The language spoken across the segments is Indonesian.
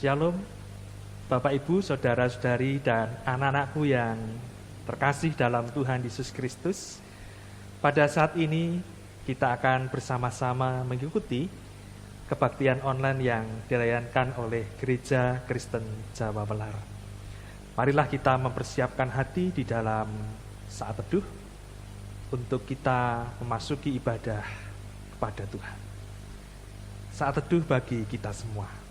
Shalom, Bapak Ibu, Saudara-saudari, dan anak-anakku yang terkasih dalam Tuhan Yesus Kristus. Pada saat ini kita akan bersama-sama mengikuti kebaktian online yang dilayankan oleh Gereja Kristen Jawa Welar. Marilah kita mempersiapkan hati di dalam saat teduh untuk kita memasuki ibadah kepada Tuhan. Saat teduh bagi kita semua.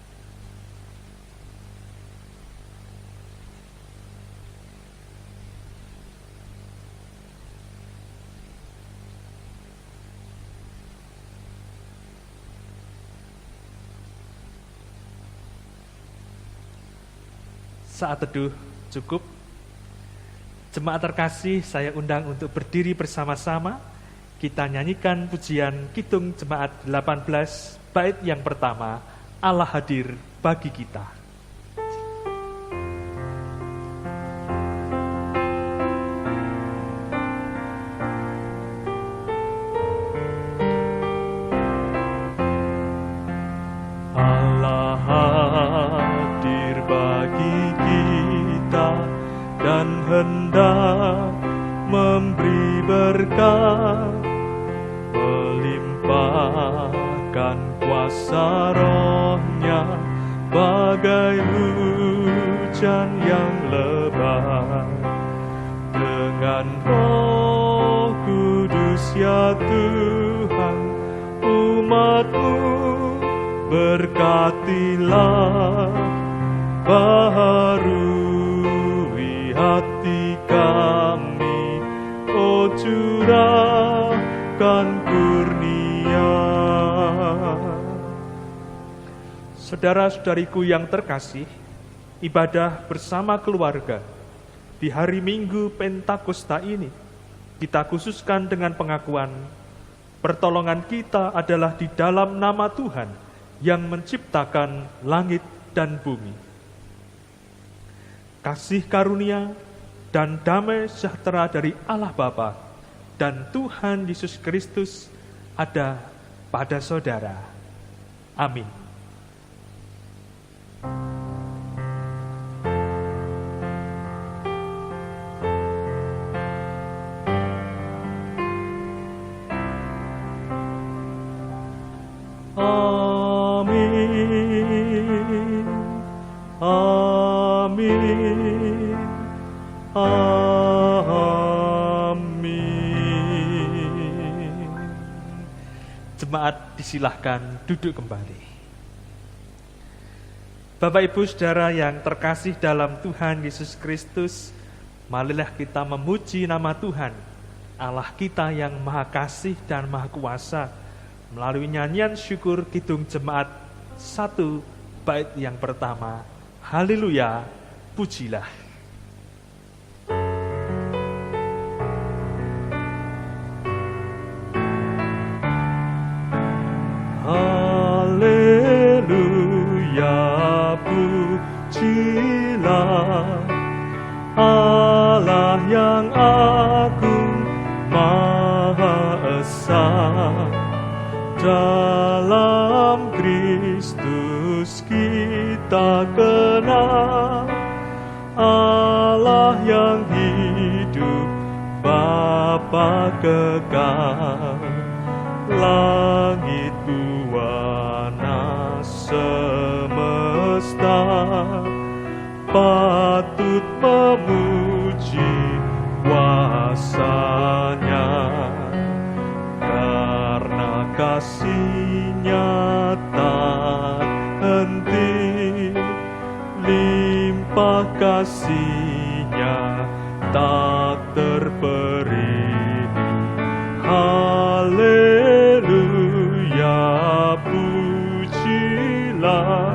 Saat teduh cukup. Jemaat terkasih, saya undang untuk berdiri bersama-sama. Kita nyanyikan pujian Kidung Jemaat 18, bait yang pertama, Allah hadir bagi kita. Hendak memberi berkat, melimpahkan kuasa Roh-Nya bagai hujan yang lebat. Dengan Roh Kudus ya Tuhan, umat-Mu berkatilah, baharui hati kami, oh curahkan kurnia. Saudara-saudariku yang terkasih, ibadah bersama keluarga di hari Minggu Pentakosta ini kita khususkan dengan pengakuan pertolongan kita adalah di dalam nama Tuhan yang menciptakan langit dan bumi. Kasih karunia dan damai sejahtera dari Allah Bapa dan Tuhan Yesus Kristus ada pada saudara. Amin. Amin. Amin. Amin. Jemaat disilahkan duduk kembali. Bapak Ibu Saudara yang terkasih dalam Tuhan Yesus Kristus, marilah kita memuji nama Tuhan, Allah kita yang Maha Kasih dan Maha Kuasa, melalui nyanyian syukur Kidung Jemaat 1 bait yang pertama, Haleluya, pujilah. Haleluya, pujilah Allah yang agung, Maha Esa. Dalam Kristus kita kenal Allah yang hidup, Bapa kekal. Langit buana semesta patut memuji kuasa-Nya, karena kasih-Nya tak henti, limpah kasih-Nya tak terperi. Haleluya, pujilah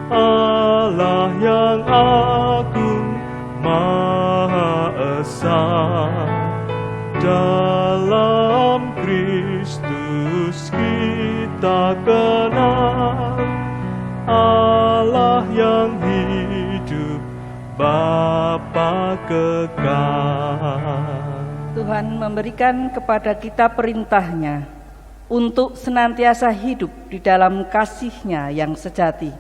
Allah yang agung, Maha Esa. Dalam Kristus kita kenal Allah yang hidup, Bapa kekal. Tuhan memberikan kepada kita perintah-Nya untuk senantiasa hidup di dalam kasih-Nya yang sejati.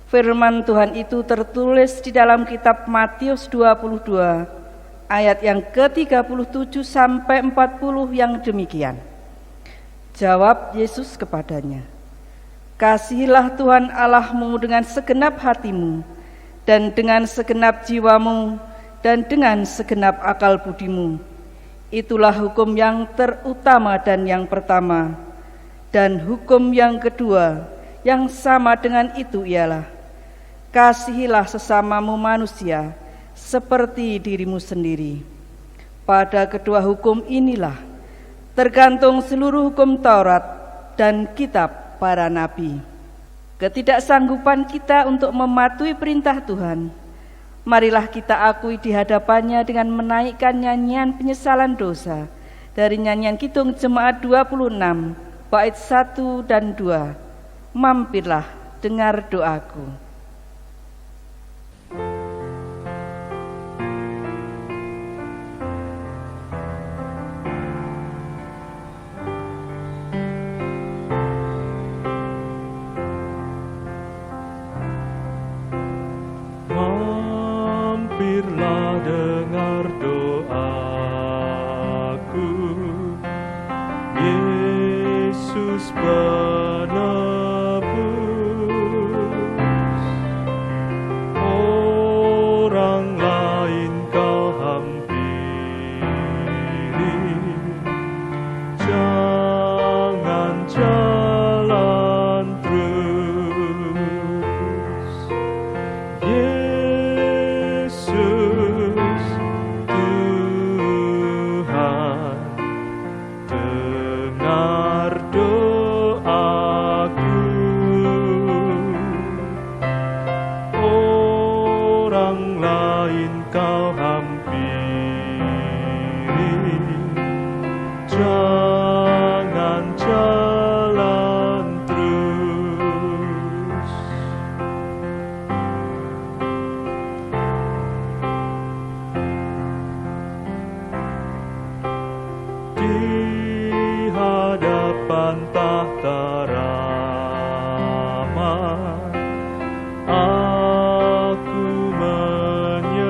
Firman Tuhan itu tertulis di dalam kitab Matius 22 ayat yang ke-37 sampai 40 yang demikian. Jawab Yesus kepadanya, "Kasihilah Tuhan Allahmu dengan segenap hatimu, dan dengan segenap jiwamu, dan dengan segenap akal budimu. Itulah hukum yang terutama dan yang pertama. Dan hukum yang kedua, yang sama dengan itu ialah, kasihilah sesamamu manusia, seperti dirimu sendiri. Pada kedua hukum inilah tergantung seluruh hukum Taurat dan kitab para nabi." Ketidaksanggupan kita untuk mematuhi perintah Tuhan, marilah kita akui di hadapannya dengan menaikkan nyanyian penyesalan dosa dari nyanyian Kidung Jemaat 26 bait 1 dan 2. Mampirlah, dengar doaku. Mampirlah, dengar doaku, Yesus penebus. Orang lain kau hampiri, jangan jalan terus. Yesus Tuhan, dengar doaku. Orang lain kau hampiri, jangan jalan terus. Di hadapan tahta rahmat, aku menyembah,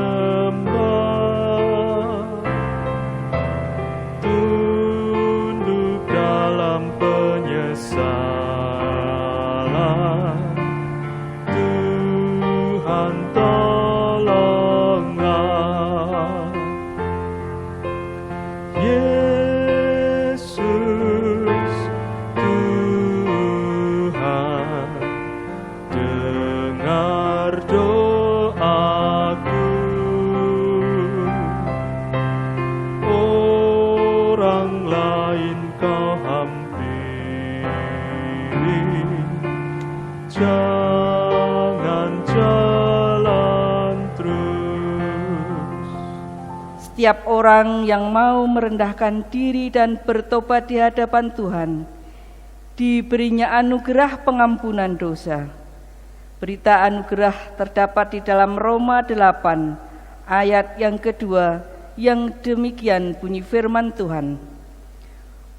tunduk dalam penyesalan. Tuhan tolonglah. Yesus Tuhan, dengar doaku. Orang lain kau hampiri, jangan jalan terus. Setiap orang yang mau merendahkan diri dan bertobat di hadapan Tuhan, diberinya anugerah pengampunan dosa. Berita anugerah terdapat di dalam Roma 8 ayat yang kedua, yang demikian bunyi firman Tuhan.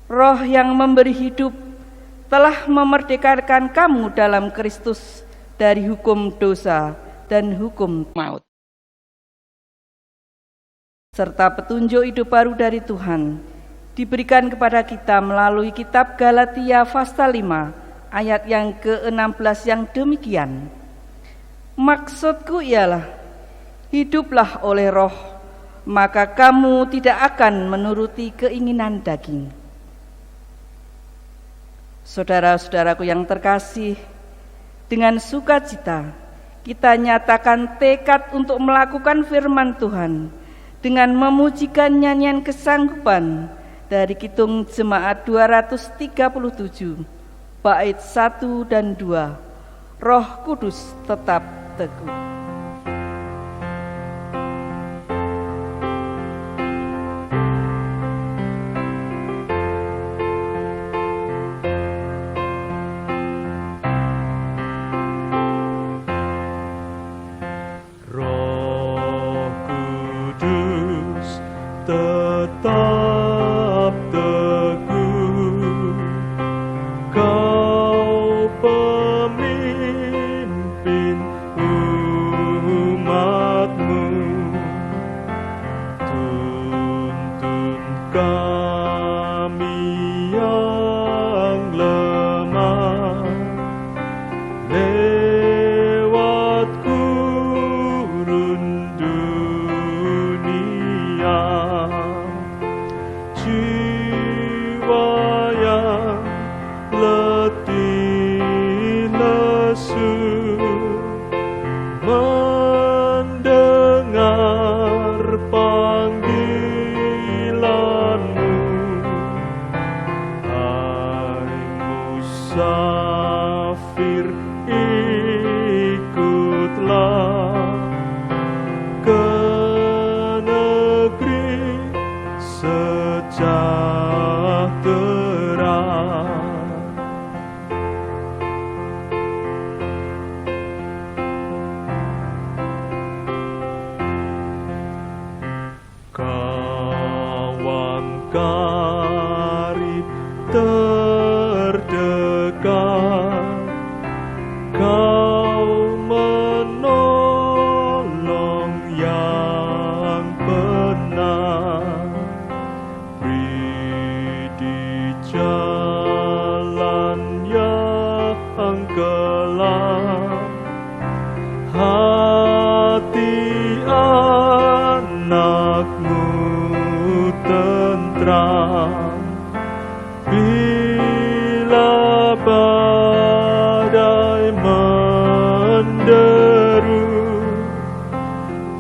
Roh yang memberi hidup telah memerdekakan kamu dalam Kristus dari hukum dosa dan hukum maut, serta petunjuk hidup baru dari Tuhan diberikan kepada kita melalui kitab Galatia pasal 5 ayat yang ke-16 yang demikian. Maksudku ialah, hiduplah oleh roh, maka kamu tidak akan menuruti keinginan daging. Saudara-saudaraku yang terkasih, dengan sukacita kita nyatakan tekad untuk melakukan firman Tuhan dengan memujikan nyanyian kesanggupan dari Kidung Jemaat 237 bait 1 dan 2. Roh Kudus tetap teguh. Roh Kudus tetap teguh, Kau pemimpin lewat gurun dunia, jiwa yang letih lesu mendengar panggilanmu. Hai musafir, ikutlah ke negeri sejahtera. Kawan karib terdekat, kau menolong yang benar. Beri di jalan yang gelap hati anakmu tentram. Bila badai menderu,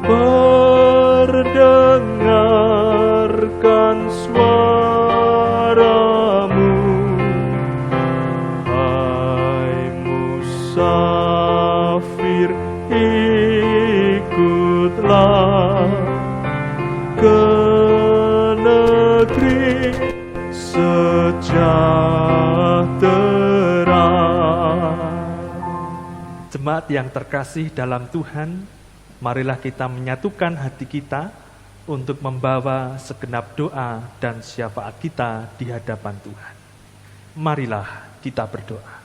perdengarkan suaramu. Hai musafir, ikutlah ke negeri sejahtera. Jemaat yang terkasih dalam Tuhan, marilah kita menyatukan hati kita untuk membawa segenap doa dan syafaat kita di hadapan Tuhan. Marilah kita berdoa.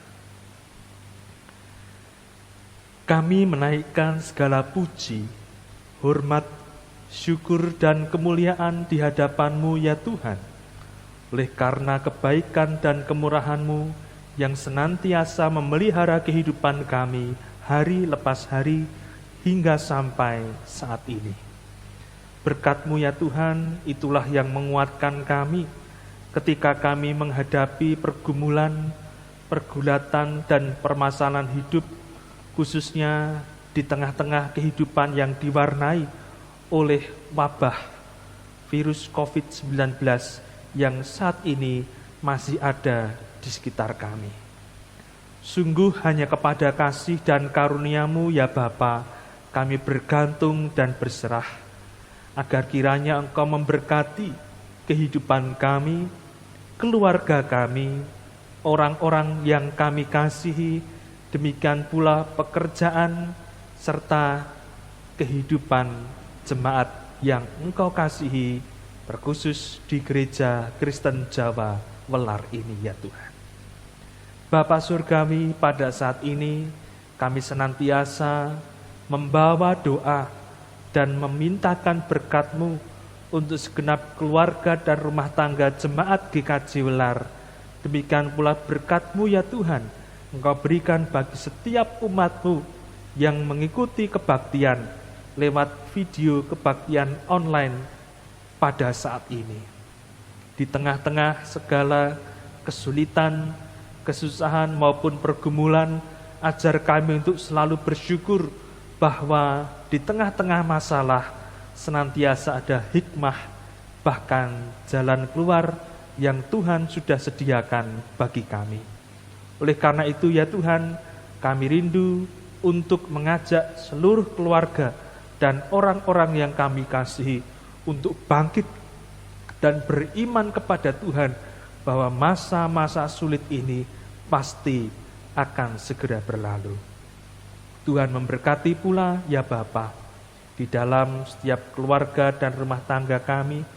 Kami menaikkan segala puji, hormat, syukur dan kemuliaan di hadapan-Mu ya Tuhan, oleh karena kebaikan dan kemurahan-Mu yang senantiasa memelihara kehidupan kami hari lepas hari hingga sampai saat ini. Berkat-Mu ya Tuhan, itulah yang menguatkan kami ketika kami menghadapi pergumulan, pergulatan dan permasalahan hidup, khususnya di tengah-tengah kehidupan yang diwarnai oleh wabah virus COVID-19 yang saat ini masih ada di sekitar kami. Sungguh hanya kepada kasih dan karunia-Mu ya Bapa kami bergantung dan berserah, agar kiranya Engkau memberkati kehidupan kami, keluarga kami, orang-orang yang kami kasihi, demikian pula pekerjaan serta kehidupan jemaat yang Engkau kasihi, terkhusus di Gereja Kristen Jawa Welar ini ya Tuhan. Bapa Surgawi, pada saat ini kami senantiasa membawa doa dan memintakan berkat-Mu untuk segenap keluarga dan rumah tangga jemaat GKJ Welar. Demikian pula berkat-Mu ya Tuhan, Engkau berikan bagi setiap umat-Mu yang mengikuti kebaktian lewat video kebaktian online pada saat ini. Di tengah-tengah segala kesulitan, kesusahan maupun pergumulan, ajar kami untuk selalu bersyukur bahwa di tengah-tengah masalah senantiasa ada hikmah, bahkan jalan keluar yang Tuhan sudah sediakan bagi kami. Oleh karena itu ya Tuhan, kami rindu untuk mengajak seluruh keluarga dan orang-orang yang kami kasihi untuk bangkit dan beriman kepada Tuhan bahwa masa-masa sulit ini pasti akan segera berlalu. Tuhan memberkati pula ya Bapa di dalam setiap keluarga dan rumah tangga kami,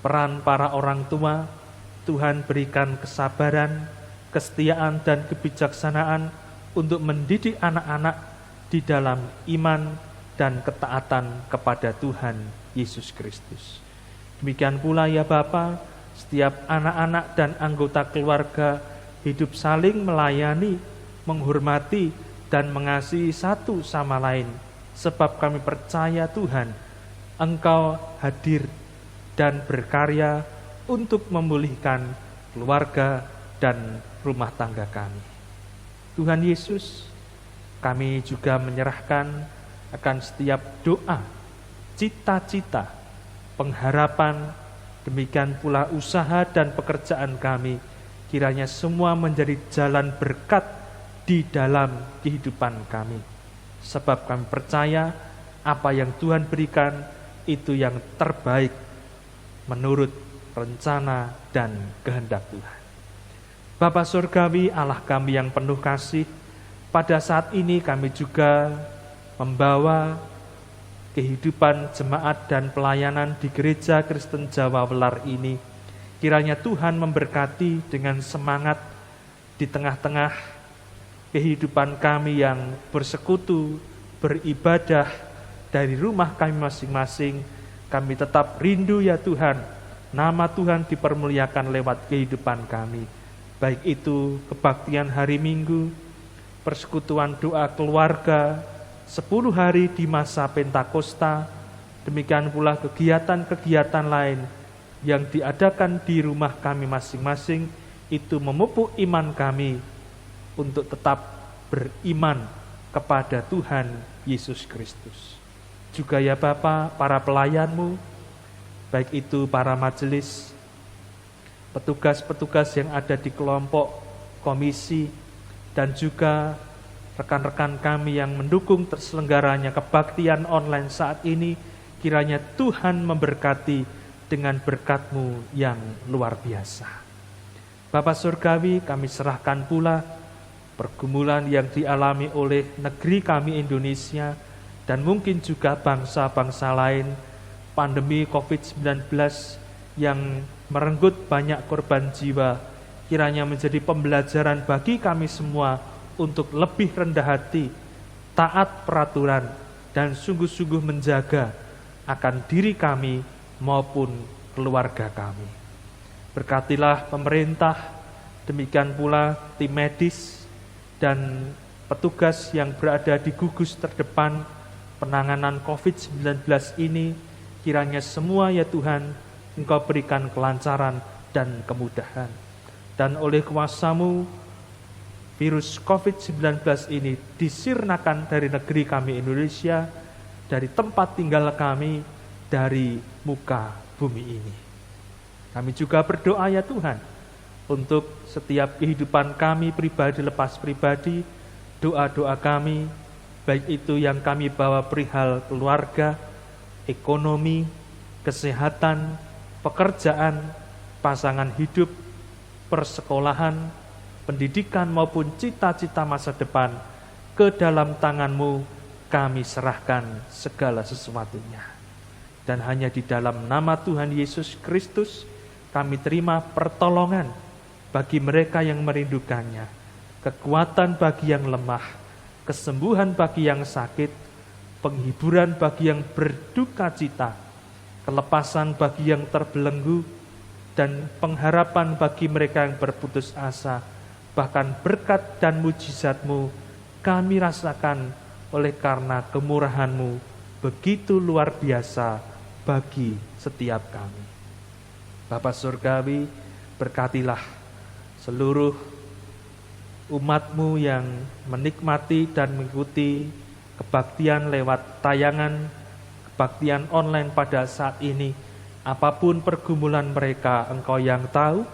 peran para orang tua. Tuhan berikan kesabaran, kesetiaan dan kebijaksanaan untuk mendidik anak-anak di dalam iman dan ketaatan kepada Tuhan Yesus Kristus. Demikian pula ya Bapa, setiap anak-anak dan anggota keluarga hidup saling melayani, menghormati, dan mengasihi satu sama lain, sebab kami percaya Tuhan, Engkau hadir dan berkarya untuk memulihkan keluarga dan rumah tangga kami. Tuhan Yesus, kami juga menyerahkan akan setiap doa, cita-cita, pengharapan, demikian pula usaha dan pekerjaan kami, kiranya semua menjadi jalan berkat di dalam kehidupan kami. Sebab kami percaya apa yang Tuhan berikan itu yang terbaik menurut rencana dan kehendak Tuhan. Bapa Surgawi, Allah kami yang penuh kasih, pada saat ini kami juga membawa kehidupan jemaat dan pelayanan di Gereja Kristen Jawa Welar ini. Kiranya Tuhan memberkati dengan semangat di tengah-tengah kehidupan kami yang bersekutu, beribadah dari rumah kami masing-masing. Kami tetap rindu ya Tuhan, nama Tuhan dipermuliakan lewat kehidupan kami. Baik itu kebaktian hari Minggu, persekutuan doa keluarga, 10 hari di masa Pentakosta, demikian pula kegiatan-kegiatan lain yang diadakan di rumah kami masing-masing, itu memupuk iman kami untuk tetap beriman kepada Tuhan Yesus Kristus. Juga ya Bapa, para pelayan-Mu, baik itu para majelis, petugas-petugas yang ada di kelompok, komisi, dan juga rekan-rekan kami yang mendukung terselenggaranya kebaktian online saat ini, kiranya Tuhan memberkati dengan berkat-Mu yang luar biasa. Bapa Surgawi, kami serahkan pula pergumulan yang dialami oleh negeri kami Indonesia, dan mungkin juga bangsa-bangsa lain, pandemi COVID-19 yang merenggut banyak korban jiwa, kiranya menjadi pembelajaran bagi kami semua untuk lebih rendah hati, taat peraturan, dan sungguh-sungguh menjaga akan diri kami maupun keluarga kami. Berkatilah pemerintah, demikian pula tim medis dan petugas yang berada di gugus terdepan penanganan COVID-19 ini, kiranya semua ya Tuhan, Engkau berikan kelancaran dan kemudahan. Dan oleh kuasa-Mu, virus COVID-19 ini disirnakan dari negeri kami Indonesia, dari tempat tinggal kami, dari muka bumi ini. Kami juga berdoa ya Tuhan, untuk setiap kehidupan kami pribadi lepas pribadi, doa-doa kami, baik itu yang kami bawa perihal keluarga, ekonomi, kesehatan, pekerjaan, pasangan hidup, persekolahan, pendidikan maupun cita-cita masa depan, ke dalam tangan-Mu kami serahkan segala sesuatunya. Dan hanya di dalam nama Tuhan Yesus Kristus kami terima pertolongan bagi mereka yang merindukannya, kekuatan bagi yang lemah, kesembuhan bagi yang sakit, penghiburan bagi yang berduka cita, kelepasan bagi yang terbelenggu, dan pengharapan bagi mereka yang berputus asa. Bahkan berkat dan mujizat-Mu kami rasakan oleh karena kemurahan-Mu begitu luar biasa bagi setiap kami. Bapa Surgawi, berkatilah seluruh umat-Mu yang menikmati dan mengikuti kebaktian lewat tayangan kebaktian online pada saat ini. Apapun pergumulan mereka, Engkau yang tahu,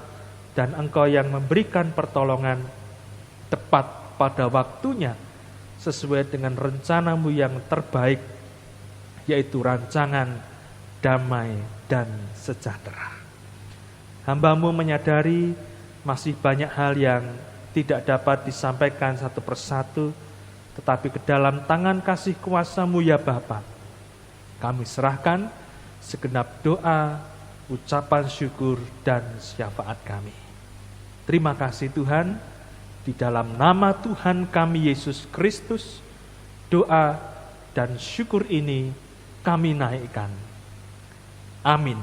dan Engkau yang memberikan pertolongan tepat pada waktunya, sesuai dengan rencana-Mu yang terbaik, yaitu rancangan damai dan sejahtera. Hamba-Mu menyadari masih banyak hal yang tidak dapat disampaikan satu persatu, tetapi ke dalam tangan kasih kuasa-Mu ya Bapa, kami serahkan segenap doa, ucapan syukur, dan syafaat kami. Terima kasih Tuhan, di dalam nama Tuhan kami Yesus Kristus, doa dan syukur ini kami naikkan. Amin.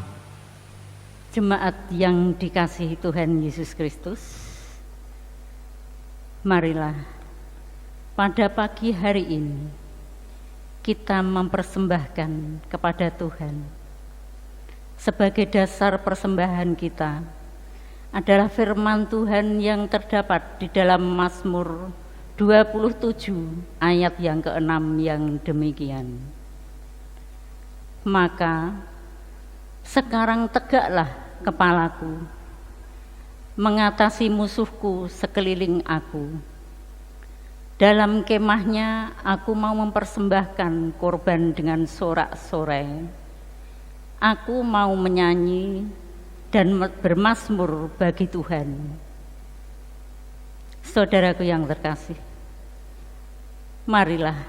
Jemaat yang dikasihi Tuhan Yesus Kristus, marilah pada pagi hari ini kita mempersembahkan kepada Tuhan sebagai dasar persembahan kita adalah firman Tuhan yang terdapat di dalam Mazmur 27 ayat yang ke-6 yang demikian. Maka sekarang tegaklah kepalaku, mengatasi musuhku sekeliling aku. Dalam kemahnya aku mau mempersembahkan korban dengan sorak-sorai. Aku mau menyanyi dan bermazmur bagi Tuhan. Saudaraku yang terkasih, marilah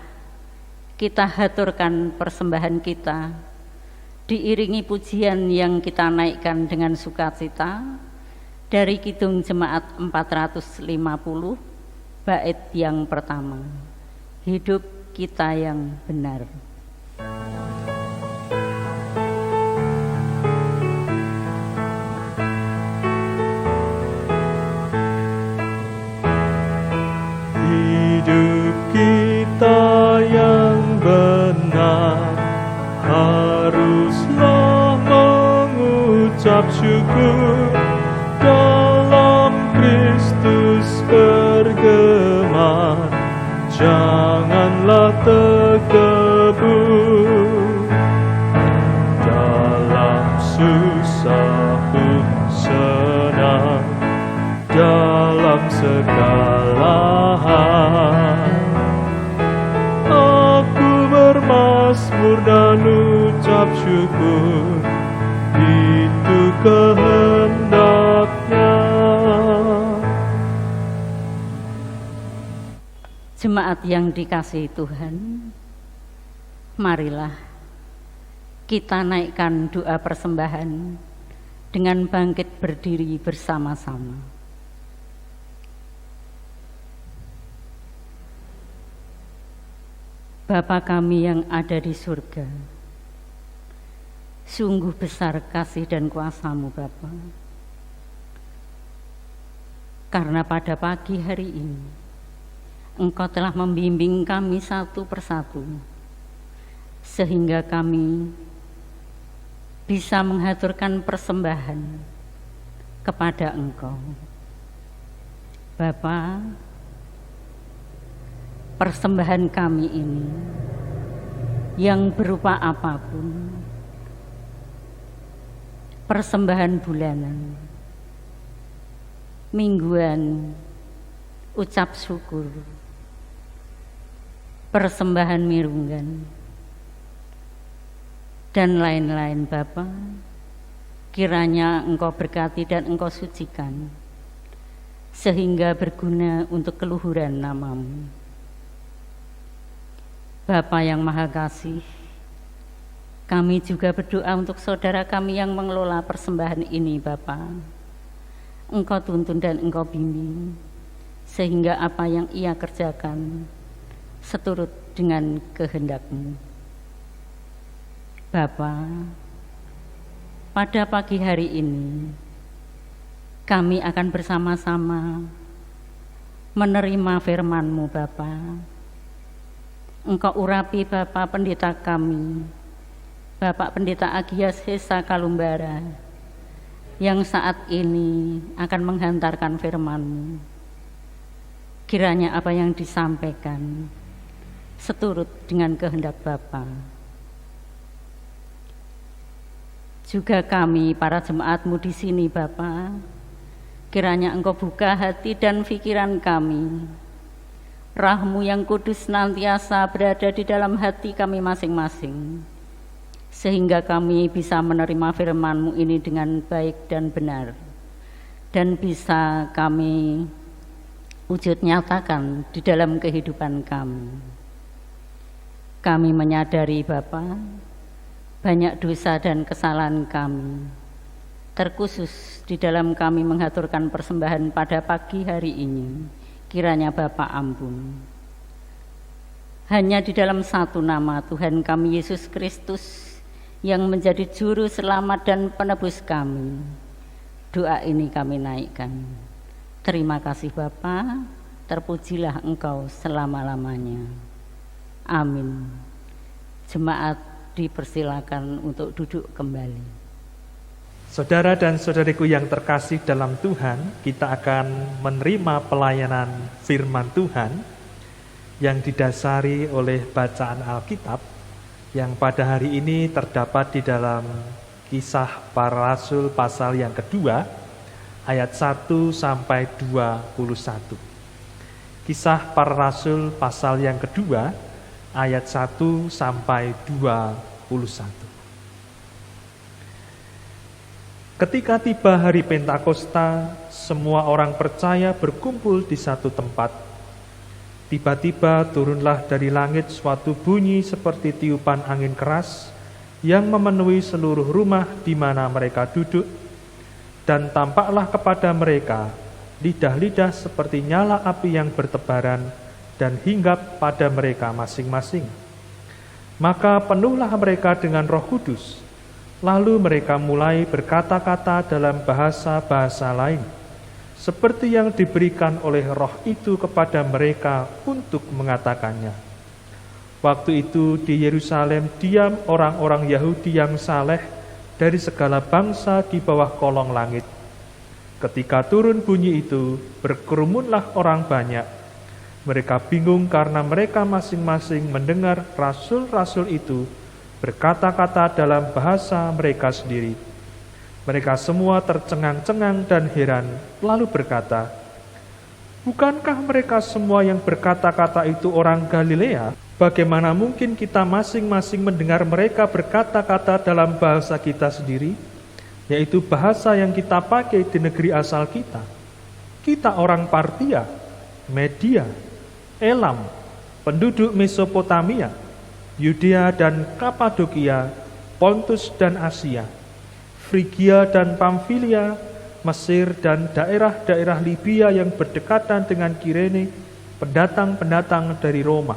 kita haturkan persembahan kita, diiringi pujian yang kita naikkan dengan sukacita dari Kidung Jemaat 450, bait yang pertama, hidup kita yang benar. Hidup kita yang benar haruslah mengucap syukur, dalam Kristus bergema, janganlah terkebur. Dalam susah pun senang, dalam segala hal aku bermazmur dan ucap syukur, itu kehendaknya. Jemaat yang dikasihi Tuhan, marilah kita naikkan doa persembahan dengan bangkit berdiri bersama-sama. Bapa kami yang ada di surga, sungguh besar kasih dan kuasa-Mu Bapa. Karena pada pagi hari ini Engkau telah membimbing kami satu persatu, sehingga kami bisa menghaturkan persembahan kepada Engkau. Bapa, persembahan kami ini yang berupa apapun, persembahan bulanan, mingguan, ucap syukur, persembahan mirunggan, dan lain-lain Bapa, kiranya Engkau berkati dan Engkau sucikan, sehingga berguna untuk keluhuran nama-Mu. Bapa yang Maha Kasih, kami juga berdoa untuk saudara kami yang mengelola persembahan ini Bapa. Engkau tuntun dan Engkau bimbing, sehingga apa yang ia kerjakan seturut dengan kehendak-Mu. Bapa, pada pagi hari ini kami akan bersama-sama menerima firman-Mu Bapa. Engkau urapi Bapak Pendeta kami, Bapak Pendeta Agias Hesa Kalumbara, yang saat ini akan menghantarkan firman-Mu. Kiranya apa yang disampaikan seturut dengan kehendak Bapa. Juga kami para jemaat-Mu di sini Bapa, kiranya Engkau buka hati dan pikiran kami. Roh-Mu yang kudus senantiasa berada di dalam hati kami masing-masing, sehingga kami bisa menerima firman-Mu ini dengan baik dan benar, dan bisa kami wujud nyatakan di dalam kehidupan kami. Kami menyadari Bapa, banyak dosa dan kesalahan kami, terkhusus di dalam kami menghaturkan persembahan pada pagi hari ini. Kiranya Bapa ampun. Hanya di dalam satu nama Tuhan kami Yesus Kristus yang menjadi juru selamat dan penebus kami, doa ini kami naikkan. Terima kasih Bapa, terpujilah Engkau selama-lamanya. Amin. Jemaat dipersilakan untuk duduk kembali. Saudara dan saudariku yang terkasih dalam Tuhan, kita akan menerima pelayanan firman Tuhan yang didasari oleh bacaan Alkitab yang pada hari ini terdapat di dalam Kisah Para Rasul pasal yang kedua, ayat 1 sampai 21. Kisah Para Rasul pasal yang kedua, ayat 1 sampai 21. Ketika tiba hari Pentakosta, semua orang percaya berkumpul di satu tempat. Tiba-tiba turunlah dari langit suatu bunyi seperti tiupan angin keras yang memenuhi seluruh rumah di mana mereka duduk, dan tampaklah kepada mereka lidah-lidah seperti nyala api yang bertebaran dan hinggap pada mereka masing-masing. Maka penuhlah mereka dengan Roh Kudus. Lalu mereka mulai berkata-kata dalam bahasa-bahasa lain, seperti yang diberikan oleh Roh itu kepada mereka untuk mengatakannya. Waktu itu di Yerusalem diam orang-orang Yahudi yang saleh dari segala bangsa di bawah kolong langit. Ketika turun bunyi itu, berkerumunlah orang banyak. Mereka bingung karena mereka masing-masing mendengar rasul-rasul itu berkata-kata dalam bahasa mereka sendiri. Mereka semua tercengang-cengang dan heran, lalu berkata, "Bukankah mereka semua yang berkata-kata itu orang Galilea? Bagaimana mungkin kita masing-masing mendengar mereka berkata-kata dalam bahasa kita sendiri, yaitu bahasa yang kita pakai di negeri asal kita? Kita orang Partia, Media, Elam, penduduk Mesopotamia, Yudea dan Kapadokia, Pontus dan Asia, Frigia dan Pamfilia, Mesir dan daerah-daerah Libya yang berdekatan dengan Kirene, pendatang-pendatang dari Roma,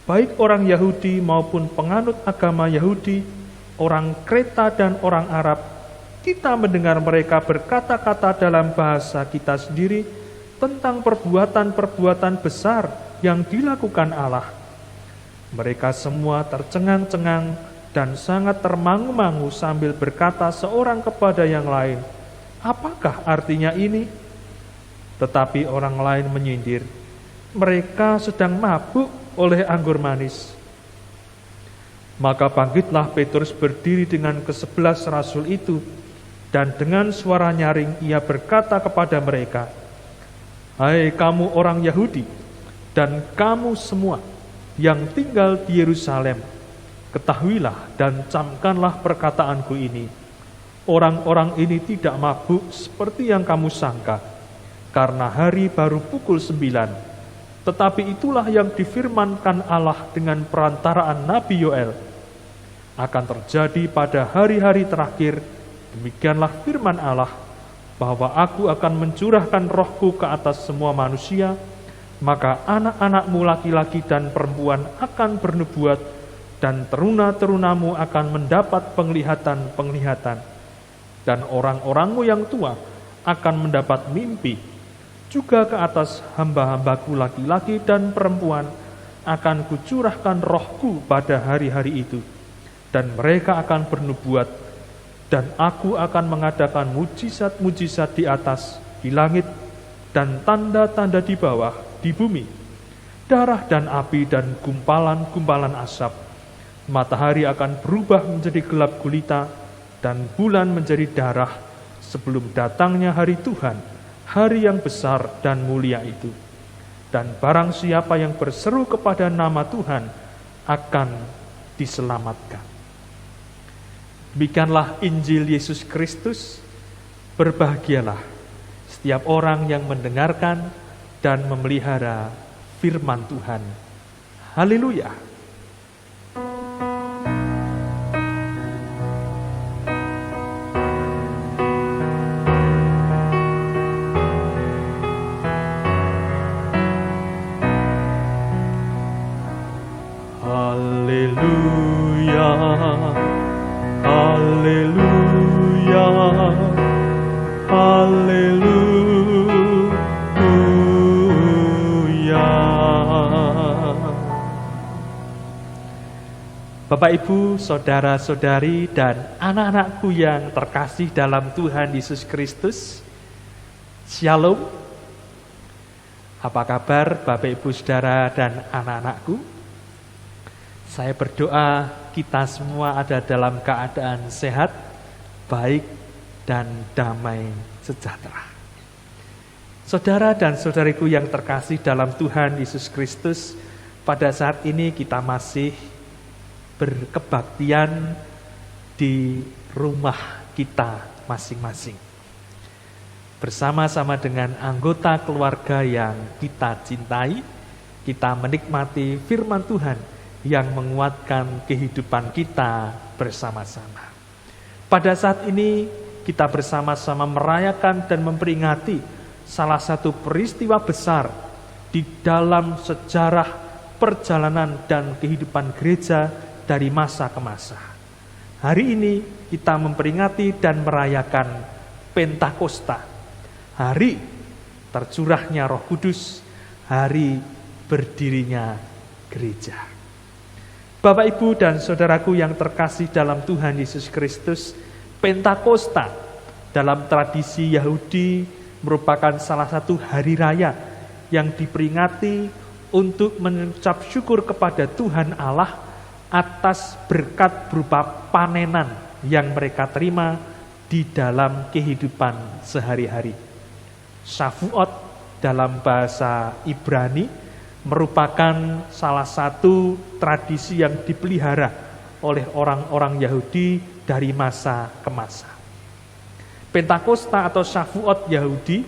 baik orang Yahudi maupun penganut agama Yahudi, orang Kreta dan orang Arab. Kita mendengar mereka berkata-kata dalam bahasa kita sendiri tentang perbuatan-perbuatan besar yang dilakukan Allah." Mereka semua tercengang-cengang dan sangat termangu-mangu sambil berkata seorang kepada yang lain, "Apakah artinya ini?" Tetapi orang lain menyindir, "Mereka sedang mabuk oleh anggur manis." Maka bangkitlah Petrus berdiri dengan ke-11 rasul itu, dan dengan suara nyaring ia berkata kepada mereka, "Hai kamu orang Yahudi, dan kamu semua yang tinggal di Yerusalem, ketahuilah dan camkanlah perkataanku ini. Orang-orang ini tidak mabuk seperti yang kamu sangka, karena hari baru pukul 9. Tetapi itulah yang difirmankan Allah dengan perantaraan Nabi Yoel. Akan terjadi pada hari-hari terakhir, demikianlah firman Allah, bahwa aku akan mencurahkan rohku ke atas semua manusia, maka anak-anakmu laki-laki dan perempuan akan bernubuat, dan teruna-terunamu akan mendapat penglihatan-penglihatan, dan orang-orangmu yang tua akan mendapat mimpi. Juga ke atas hamba-hambaku laki-laki dan perempuan akan kucurahkan rohku pada hari-hari itu, dan mereka akan bernubuat, dan aku akan mengadakan mujizat-mujizat di atas, di langit, dan tanda-tanda di bawah, di bumi, darah dan api dan gumpalan-gumpalan asap. Matahari akan berubah menjadi gelap gulita dan bulan menjadi darah sebelum datangnya hari Tuhan, hari yang besar dan mulia itu. Dan barang siapa yang berseru kepada nama Tuhan akan diselamatkan." Demikianlah Injil Yesus Kristus. Berbahagialah setiap orang yang mendengarkan dan memelihara firman Tuhan. Haleluya. Haleluya, haleluya, haleluya. Bapak, Ibu, saudara-saudari, dan anak-anakku yang terkasih dalam Tuhan Yesus Kristus, Shalom. Apa kabar Bapak, Ibu, saudara, dan anak-anakku? Saya berdoa kita semua ada dalam keadaan sehat, baik, dan damai sejahtera. Saudara dan saudariku yang terkasih dalam Tuhan Yesus Kristus, pada saat ini kita masih berkebaktian di rumah kita masing-masing. Bersama-sama dengan anggota keluarga yang kita cintai, kita menikmati firman Tuhan yang menguatkan kehidupan kita bersama-sama. Pada saat ini kita bersama-sama merayakan dan memperingati salah satu peristiwa besar di dalam sejarah perjalanan dan kehidupan gereja dari masa ke masa. Hari ini kita memperingati dan merayakan Pentakosta, hari tercurahnya Roh Kudus, hari berdirinya gereja. Bapak, Ibu, dan saudaraku yang terkasih dalam Tuhan Yesus Kristus, Pentakosta dalam tradisi Yahudi merupakan salah satu hari raya yang diperingati untuk mengucap syukur kepada Tuhan Allah atas berkat berupa panenan yang mereka terima di dalam kehidupan sehari-hari. Shavuot dalam bahasa Ibrani merupakan salah satu tradisi yang dipelihara oleh orang-orang Yahudi dari masa ke masa. Pentakosta atau Shavuot Yahudi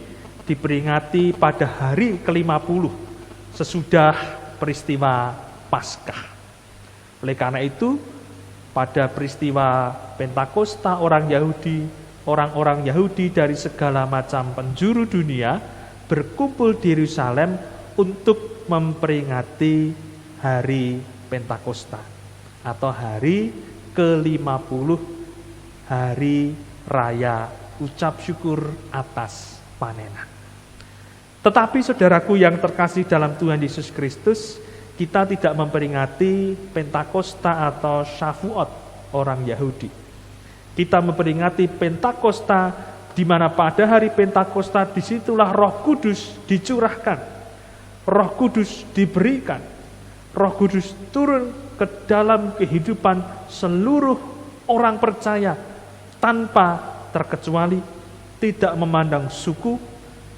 diperingati pada hari ke-50 sesudah peristiwa Paskah. Oleh karena itu, pada peristiwa Pentakosta orang-orang Yahudi dari segala macam penjuru dunia berkumpul di Yerusalem untuk memperingati hari Pentakosta atau hari ke-50, hari raya ucap syukur atas panenan. Tetapi saudaraku yang terkasih dalam Tuhan Yesus Kristus, kita tidak memperingati Pentakosta atau Shavuot orang Yahudi. Kita memperingati Pentakosta di mana pada hari Pentakosta disitulah Roh Kudus dicurahkan, Roh Kudus diberikan, Roh Kudus turun ke dalam kehidupan seluruh orang percaya tanpa terkecuali, tidak memandang suku,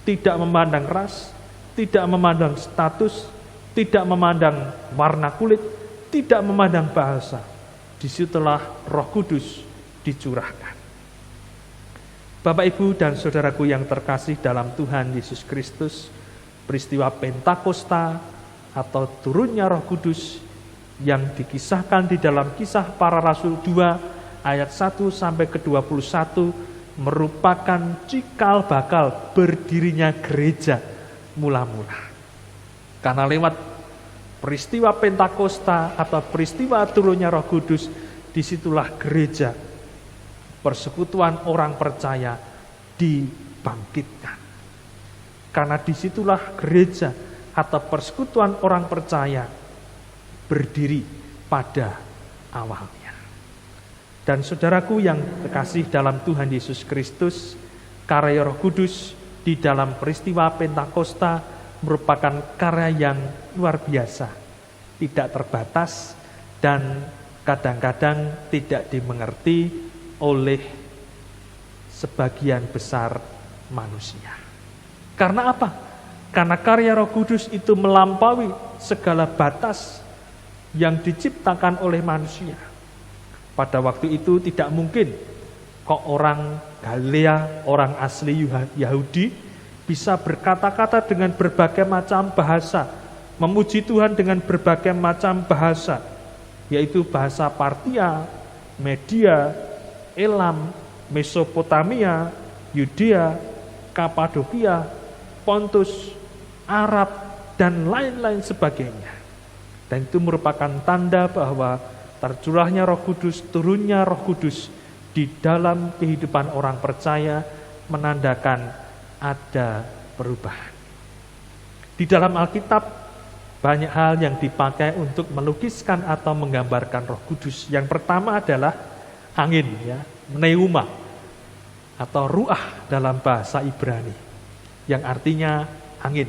tidak memandang ras, tidak memandang status, tidak memandang warna kulit, tidak memandang bahasa. Disitulah Roh Kudus dicurahkan. Bapak, Ibu, dan saudaraku yang terkasih dalam Tuhan Yesus Kristus, peristiwa Pentakosta atau turunnya Roh Kudus yang dikisahkan di dalam Kisah Para Rasul 2 ayat 1 sampai ke 21 merupakan cikal bakal berdirinya gereja mula-mula. Karena lewat peristiwa Pentakosta atau peristiwa turunnya Roh Kudus, disitulah gereja, persekutuan orang percaya dibangkitkan. Karena disitulah gereja atau persekutuan orang percaya berdiri pada awalnya. Dan saudaraku yang terkasih dalam Tuhan Yesus Kristus, karya Roh Kudus di dalam peristiwa Pentakosta merupakan karya yang luar biasa, tidak terbatas, dan kadang-kadang tidak dimengerti oleh sebagian besar manusia. Karena apa? Karena karya Roh Kudus itu melampaui segala batas yang diciptakan oleh manusia. Pada waktu itu tidak mungkin kok orang Galilea, orang asli Yahudi bisa berkata-kata dengan berbagai macam bahasa, memuji Tuhan dengan berbagai macam bahasa, yaitu bahasa Partia, Media, Elam, Mesopotamia, Yudea, Kapadokia, Pontus, Arab, dan lain-lain sebagainya. Dan itu merupakan tanda bahwa tercurahnya Roh Kudus, turunnya Roh Kudus di dalam kehidupan orang percaya menandakan ada perubahan. Di dalam Alkitab Banyak hal yang dipakai untuk melukiskan atau menggambarkan Roh Kudus. Yang pertama adalah angin, ya, pneuma atau ruah dalam bahasa Ibrani, yang artinya angin.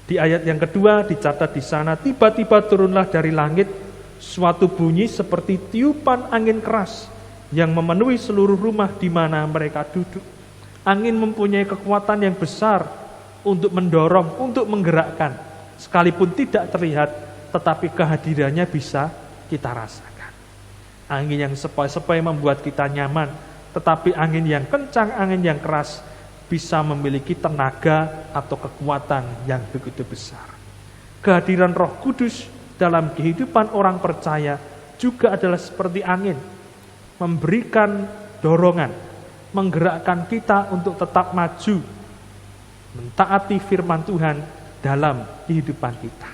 Di ayat yang kedua dicatat di sana, tiba-tiba turunlah dari langit suatu bunyi seperti tiupan angin keras yang memenuhi seluruh rumah di mana mereka duduk. Angin mempunyai kekuatan yang besar untuk mendorong, untuk menggerakkan. Sekalipun tidak terlihat, tetapi kehadirannya bisa kita rasakan. Angin yang sepoi-sepoi membuat kita nyaman, tetapi angin yang kencang, angin yang keras bisa memiliki tenaga atau kekuatan yang begitu besar. Kehadiran Roh Kudus dalam kehidupan orang percaya juga adalah seperti angin, memberikan dorongan, menggerakkan kita untuk tetap maju, mentaati firman Tuhan dalam kehidupan kita.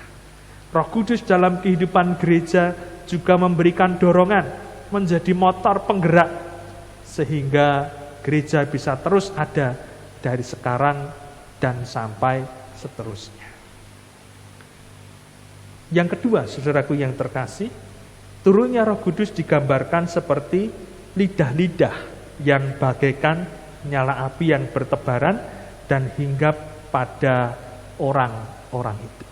Roh Kudus dalam kehidupan gereja juga memberikan dorongan, menjadi motor penggerak, sehingga gereja bisa terus ada dari sekarang dan sampai seterusnya. Yang kedua, saudaraku yang terkasih, turunnya Roh Kudus digambarkan seperti lidah-lidah yang bagaikan nyala api yang bertebaran dan hinggap pada orang-orang itu.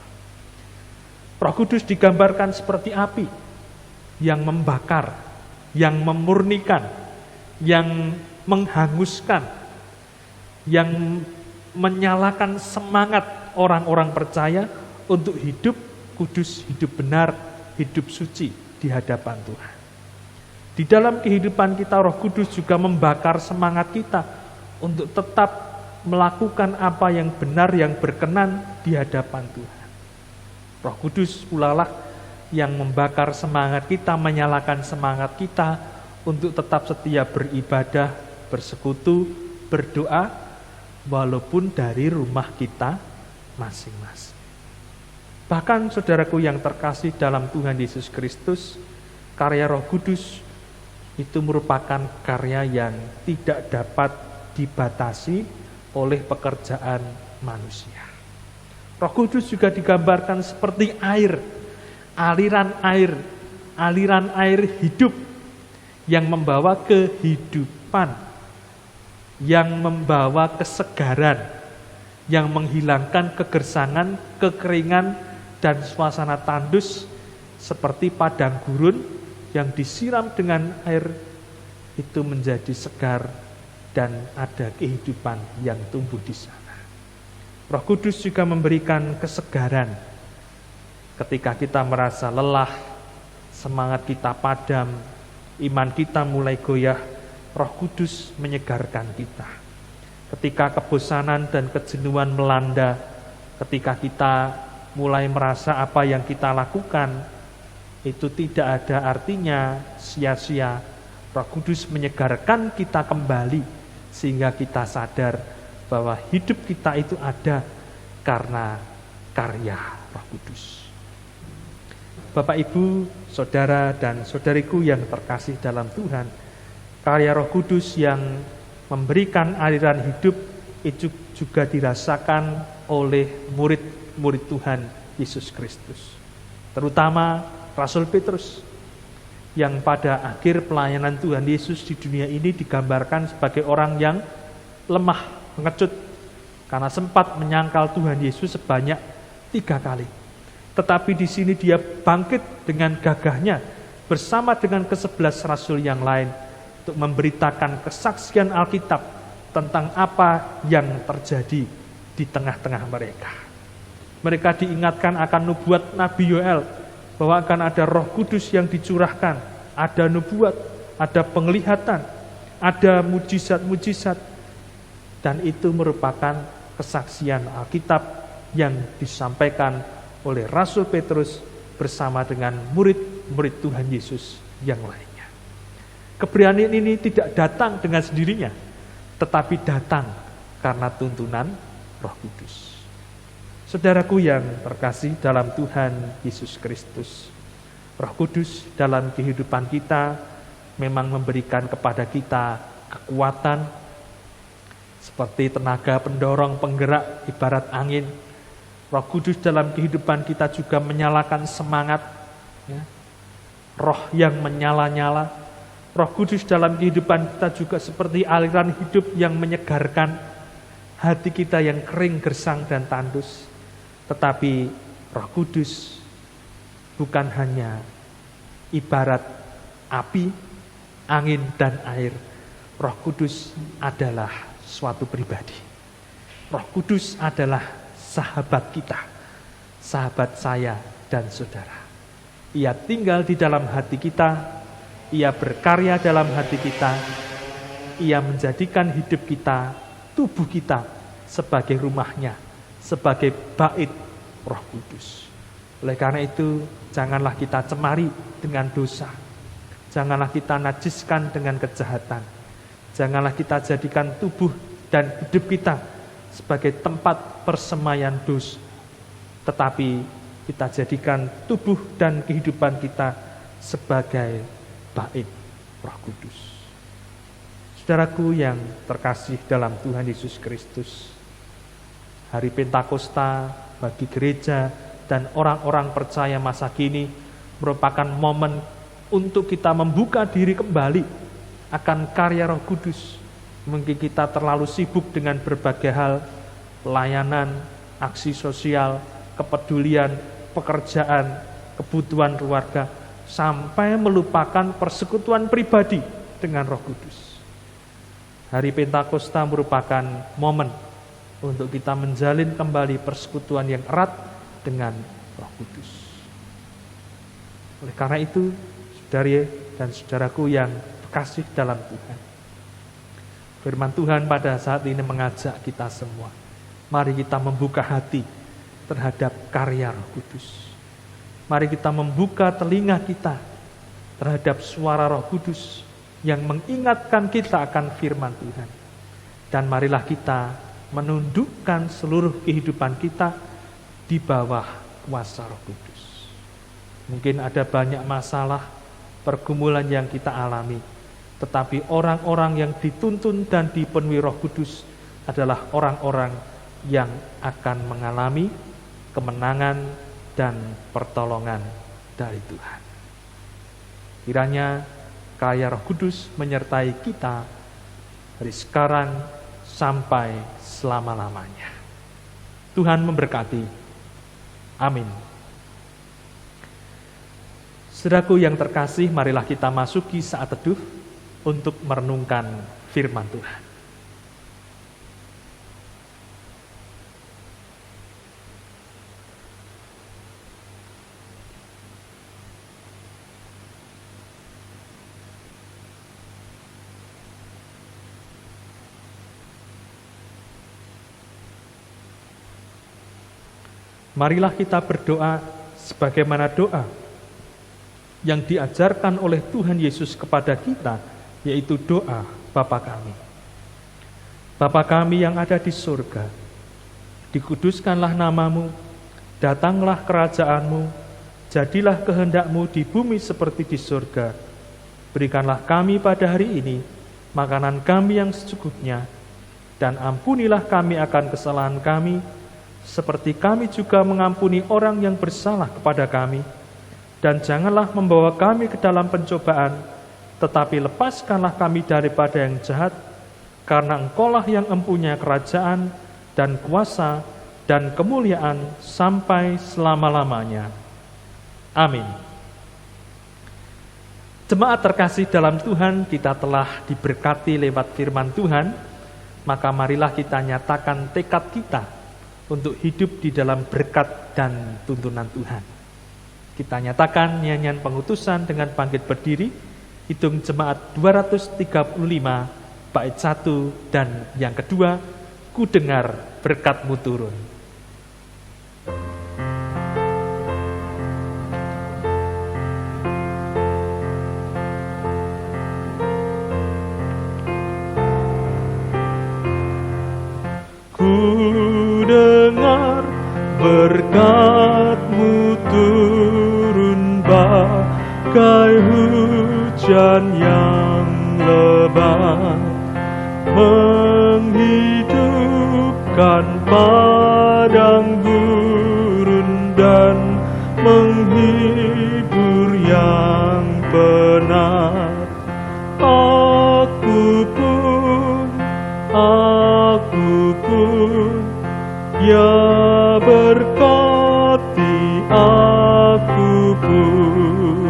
Roh Kudus digambarkan seperti api yang membakar, yang memurnikan, yang menghanguskan, yang menyalakan semangat orang-orang percaya untuk hidup kudus, hidup benar, hidup suci di hadapan Tuhan. Di dalam kehidupan kita, Roh Kudus juga membakar semangat kita untuk tetap melakukan apa yang benar, yang berkenan di hadapan Tuhan. Roh Kudus pula lah yang membakar semangat kita, menyalakan semangat kita untuk tetap setia beribadah, bersekutu, berdoa, walaupun dari rumah kita masing-masing. Bahkan saudaraku yang terkasih dalam Tuhan Yesus Kristus, karya Roh Kudus itu merupakan karya yang tidak dapat dibatasi oleh pekerjaan manusia. Roh Kudus juga digambarkan seperti air, aliran air hidup yang membawa kehidupan, yang membawa kesegaran, yang menghilangkan kegersangan, kekeringan, dan suasana tandus seperti padang gurun yang disiram dengan air itu menjadi segar dan ada kehidupan yang tumbuh di sana. Roh Kudus juga memberikan kesegaran ketika kita merasa lelah, semangat kita padam, iman kita mulai goyah. Roh Kudus menyegarkan kita. Ketika kebosanan dan kejenuhan melanda, ketika kita mulai merasa apa yang kita lakukan itu tidak ada artinya, sia-sia, Roh Kudus menyegarkan kita kembali sehingga kita sadar bahwa hidup kita itu ada karena karya Roh Kudus. Bapak, Ibu, saudara dan saudariku yang terkasih dalam Tuhan, karya Roh Kudus yang memberikan aliran hidup itu juga dirasakan oleh murid-murid Tuhan Yesus Kristus. Terutama Rasul Petrus, yang pada akhir pelayanan Tuhan Yesus di dunia ini digambarkan sebagai orang yang lemah, pengecut, karena sempat menyangkal Tuhan Yesus sebanyak 3 kali. Tetapi di sini dia bangkit dengan gagahnya bersama dengan ke-11 rasul yang lain untuk memberitakan kesaksian Alkitab tentang apa yang terjadi di tengah-tengah mereka. Mereka diingatkan akan nubuat Nabi Yoel, bahwa akan ada Roh Kudus yang dicurahkan, ada nubuat, ada penglihatan, ada mujizat-mujizat, dan itu merupakan kesaksian Alkitab yang disampaikan oleh Rasul Petrus bersama dengan murid-murid Tuhan Yesus yang lainnya. Keberanian ini tidak datang dengan sendirinya, tetapi datang karena tuntunan Roh Kudus. Saudaraku yang terkasih dalam Tuhan Yesus Kristus, Roh Kudus dalam kehidupan kita memang memberikan kepada kita kekuatan seperti tenaga pendorong penggerak ibarat angin, Roh Kudus dalam kehidupan kita juga menyalakan semangat, ya. Roh yang menyala-nyala. Roh Kudus dalam kehidupan kita juga seperti aliran hidup yang menyegarkan hati kita yang kering, gersang, dan tandus. Tetapi Roh Kudus bukan hanya ibarat api, angin, dan air. Roh Kudus adalah suatu pribadi. Roh Kudus adalah sahabat kita, sahabat saya dan saudara. Ia tinggal di dalam hati kita, ia berkarya dalam hati kita, ia menjadikan hidup kita, tubuh kita sebagai rumahnya, sebagai bait Roh Kudus. Oleh karena itu, janganlah kita cemari dengan dosa, janganlah kita najiskan dengan kejahatan, janganlah kita jadikan tubuh dan hidup kita sebagai tempat persemaian dosa, tetapi kita jadikan tubuh dan kehidupan kita sebagai bait Roh Kudus. Saudaraku yang terkasih dalam Tuhan Yesus Kristus, hari Pentakosta bagi gereja dan orang-orang percaya masa kini merupakan momen untuk kita membuka diri kembali akan karya Roh Kudus. Mungkin kita terlalu sibuk dengan berbagai hal, layanan, aksi sosial, kepedulian, pekerjaan, kebutuhan keluarga, sampai melupakan persekutuan pribadi dengan Roh Kudus. Hari Pentakosta merupakan momen untuk kita menjalin kembali persekutuan yang erat dengan Roh Kudus. Oleh karena itu, saudari dan saudaraku yang terkasih dalam Tuhan, firman Tuhan pada saat ini mengajak kita semua, mari kita membuka hati terhadap karya Roh Kudus. Mari kita membuka telinga kita terhadap suara Roh Kudus yang mengingatkan kita akan firman Tuhan. Dan marilah kita menundukkan seluruh kehidupan kita di bawah kuasa Roh Kudus. Mungkin ada banyak masalah, pergumulan yang kita alami, tetapi orang-orang yang dituntun dan dipenuhi Roh Kudus adalah orang-orang yang akan mengalami kemenangan dan pertolongan dari Tuhan. Kiranya karya Roh Kudus menyertai kita dari sekarang sampai selama-lamanya. Tuhan memberkati. Amin. Saudaraku yang terkasih, marilah kita masuki saat teduh untuk merenungkan firman Tuhan. Marilah kita berdoa sebagaimana doa yang diajarkan oleh Tuhan Yesus kepada kita, yaitu doa Bapa kami. Bapa kami yang ada di surga, dikuduskanlah namamu, datanglah kerajaanmu, jadilah kehendakmu di bumi seperti di surga. Berikanlah kami pada hari ini makanan kami yang secukupnya, dan ampunilah kami akan kesalahan kami, seperti kami juga mengampuni orang yang bersalah kepada kami. Dan janganlah membawa kami ke dalam pencobaan, tetapi lepaskanlah kami daripada yang jahat, karena Engkaulah yang mempunyai kerajaan dan kuasa dan kemuliaan sampai selama-lamanya. Amin. Jemaat terkasih dalam Tuhan, kita telah diberkati lewat firman Tuhan, maka marilah kita nyatakan tekad kita untuk hidup di dalam berkat dan tuntunan Tuhan. Kita nyatakan nyanyian pengutusan dengan bangkit berdiri, hitung jemaat 235, bait 1 dan yang kedua, ku dengar berkat-mu turun. Ku dengar berkat-mu turun bagai hujan yang lebat, menghidupkan padang bumi penghibur yang benar. Aku pun, ya berkati aku pun.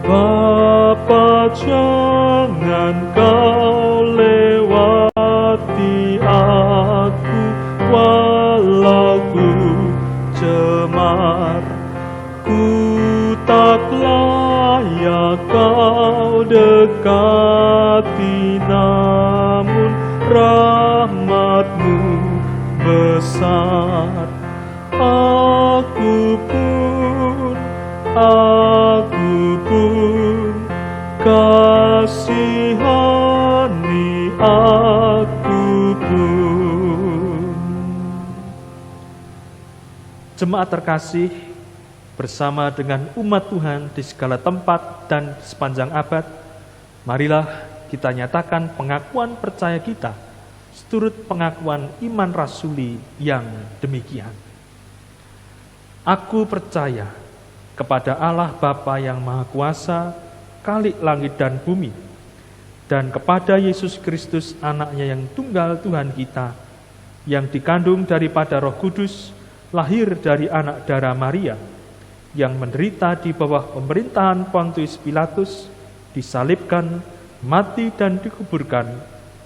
Bapa, jangan kau lewati aku, walau ku cemar. Ku tak layak kau dekati, namun rahmat-Mu besar. Aku pun, kasihani aku pun. Jemaat terkasih, bersama dengan umat Tuhan di segala tempat dan sepanjang abad, marilah kita nyatakan pengakuan percaya kita seturut pengakuan iman rasuli yang demikian. Aku percaya kepada Allah Bapa yang Maha Kuasa, Khalik langit dan bumi, dan kepada Yesus Kristus anaknya yang tunggal Tuhan kita, yang dikandung daripada Roh Kudus, lahir dari anak darah Maria, yang menderita di bawah pemerintahan Pontius Pilatus, disalibkan, mati dan dikuburkan,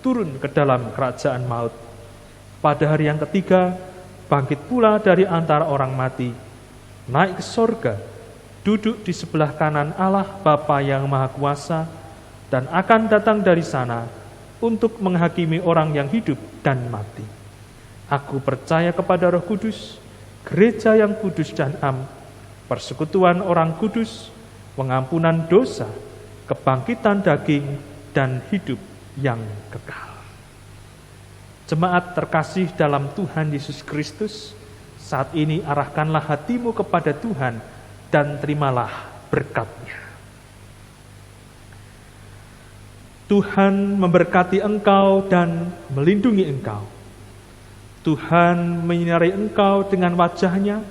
turun ke dalam kerajaan maut. Pada hari yang ketiga, bangkit pula dari antara orang mati, naik ke sorga, duduk di sebelah kanan Allah Bapa yang Maha Kuasa, dan akan datang dari sana untuk menghakimi orang yang hidup dan mati. Aku percaya kepada Roh Kudus, gereja yang kudus dan am, persekutuan orang kudus, pengampunan dosa, kebangkitan daging, dan hidup yang kekal. Jemaat terkasih dalam Tuhan Yesus Kristus, saat ini arahkanlah hatimu kepada Tuhan dan terimalah berkat-Nya. Tuhan memberkati engkau dan melindungi engkau. Tuhan menyinari engkau dengan wajah-Nya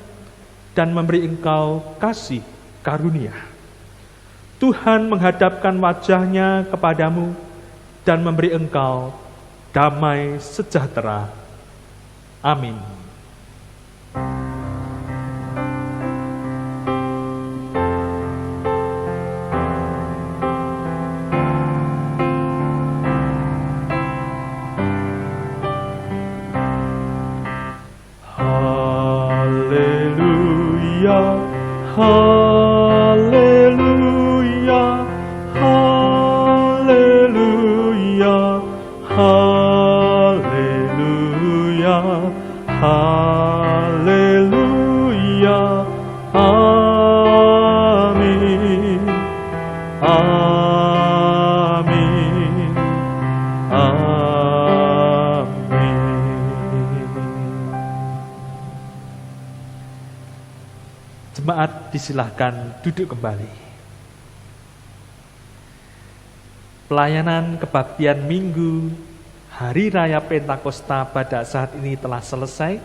dan memberi engkau kasih karunia. Tuhan menghadapkan wajah-Nya kepadamu dan memberi engkau damai sejahtera. Amin. Haleluya, haleluya, haleluya, haleluya, amin, amin, amin. Jemaat disilahkan duduk kembali. Pelayanan kebaktian Minggu Hari Raya Pentakosta pada saat ini telah selesai.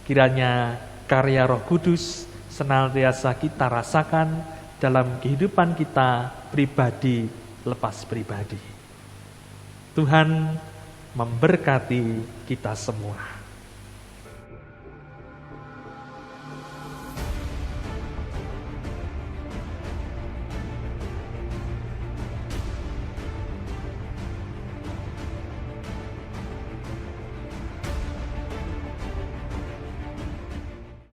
Kiranya karya Roh Kudus senantiasa kita rasakan dalam kehidupan kita pribadi lepas pribadi. Tuhan memberkati kita semua.